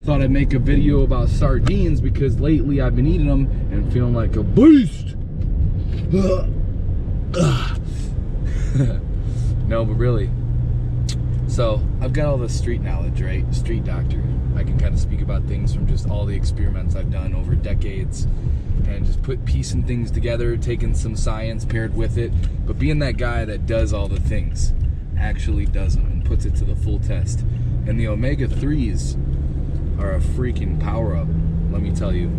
Thought I'd make a video about sardines because lately I've been eating them and feeling like a beast. No, but really. So I've got all the street knowledge, right? Street doctor. I can kind of speak about things from just all the experiments I've done over decades and just put piecing things together, taking some science paired with it, but being that guy that does all the things, actually does them and puts it to the full test. And the omega-3s are a freaking power up, let me tell you.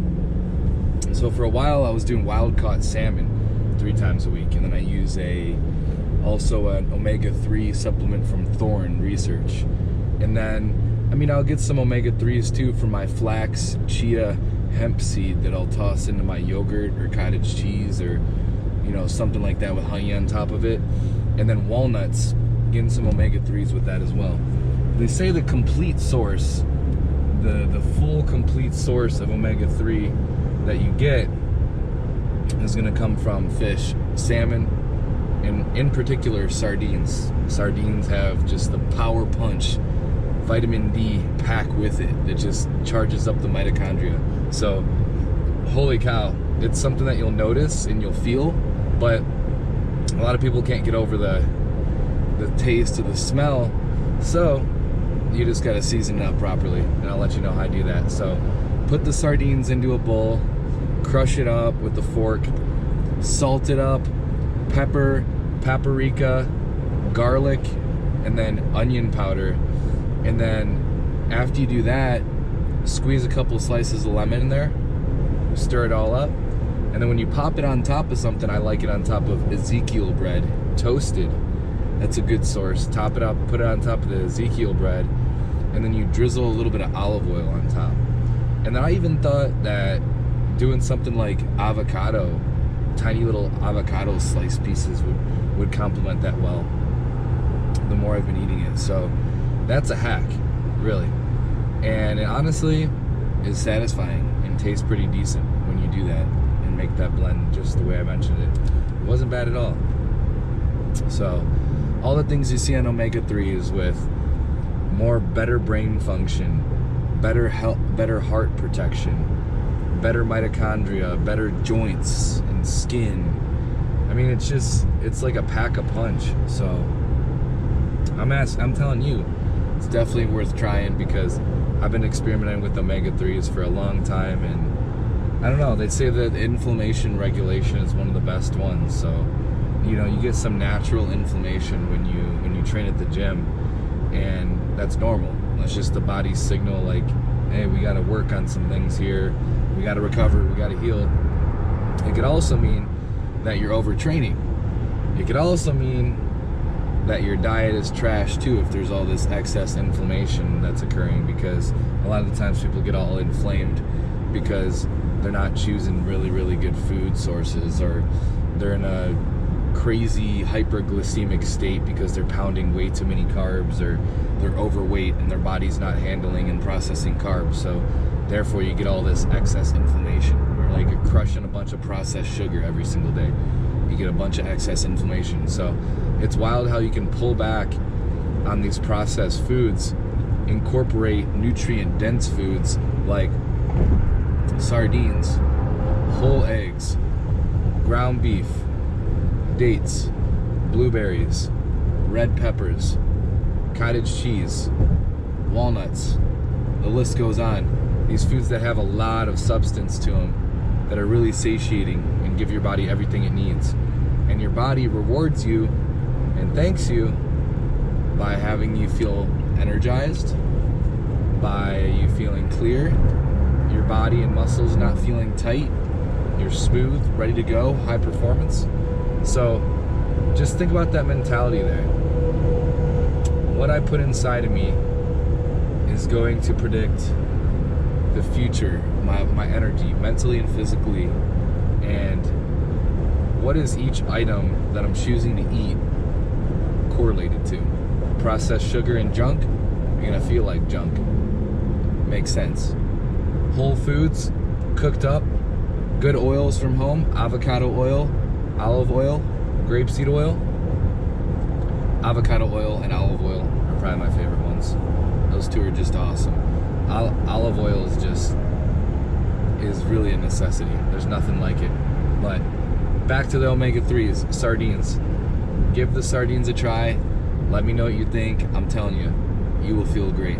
So for a while I was doing wild caught salmon 3 times a week, and then I use also an omega-3 supplement from Thorne Research. And then, I mean, I'll get some omega-3s too from my flax, chia, hemp seed that I'll toss into my yogurt or cottage cheese or, you know, something like that with honey on top of it. And then walnuts, getting some omega-3s with that as well. They say the complete source, the full complete source of omega-3 that you get is going to come from fish, salmon, and in particular sardines. Sardines have just the power punch vitamin D pack with it that just charges up the mitochondria. So holy cow, it's something that you'll notice and you'll feel, but a lot of people can't get over the taste or the smell, so you just gotta season it up properly, and I'll let you know how I do that. So put the sardines into a bowl, crush it up with the fork, salt it up, pepper, paprika, garlic, and then onion powder. And then after you do that, squeeze a couple slices of lemon in there, stir it all up, and then when you pop it on top of something, I like it on top of Ezekiel bread, toasted. That's a good source. Top it up, put it on top of the Ezekiel bread, and then you drizzle a little bit of olive oil on top. And then I even thought that doing something like avocado, tiny little avocado slice pieces would complement that well, the more I've been eating it. So that's a hack, really. And it honestly is satisfying and tastes pretty decent when you do that and make that blend just the way I mentioned it. It wasn't bad at all. So all the things you see on omega-3s with better brain function, better health, better heart protection, better mitochondria, better joints and skin. I mean, it's like a pack a punch. So I'm telling you, it's definitely worth trying because I've been experimenting with omega-3s for a long time, and I don't know, they say that inflammation regulation is one of the best ones. So, you know, you get some natural inflammation when you train at the gym, and that's normal. That's just the body's signal like, hey, we got to work on some things here, we got to recover, we got to heal. It could also mean that you're overtraining. It could also mean that your diet is trash too if there's all this excess inflammation that's occurring, because a lot of the times people get all inflamed because they're not choosing really good food sources, or they're in a crazy hyperglycemic state because they're pounding way too many carbs, or they're overweight and their body's not handling and processing carbs. So therefore you get all this excess inflammation, or like you're crushing a bunch of processed sugar every single day. You get a bunch of excess inflammation. So it's wild how you can pull back on these processed foods, incorporate nutrient-dense foods like sardines, whole eggs, ground beef, dates, blueberries, red peppers, cottage cheese, walnuts. The list goes on. These foods that have a lot of substance to them, that are really satiating and give your body everything it needs. And your body rewards you and thanks you by having you feel energized, by you feeling clear, your body and muscles not feeling tight, you're smooth, ready to go, high performance. So just think about that mentality there. What I put inside of me is going to predict the future, my energy, mentally and physically, and what is each item that I'm choosing to eat correlated to. Processed sugar and junk, you're gonna feel like junk. Makes sense. Whole foods, cooked up, good oils from home, avocado oil, olive oil, grapeseed oil. Avocado oil and olive oil are probably my favorite ones. Those two are just awesome. olive oil is really a necessity. There's nothing like it. But back to the omega-3s, sardines. Give the sardines a try. Let me know what you think. I'm telling you, you will feel great.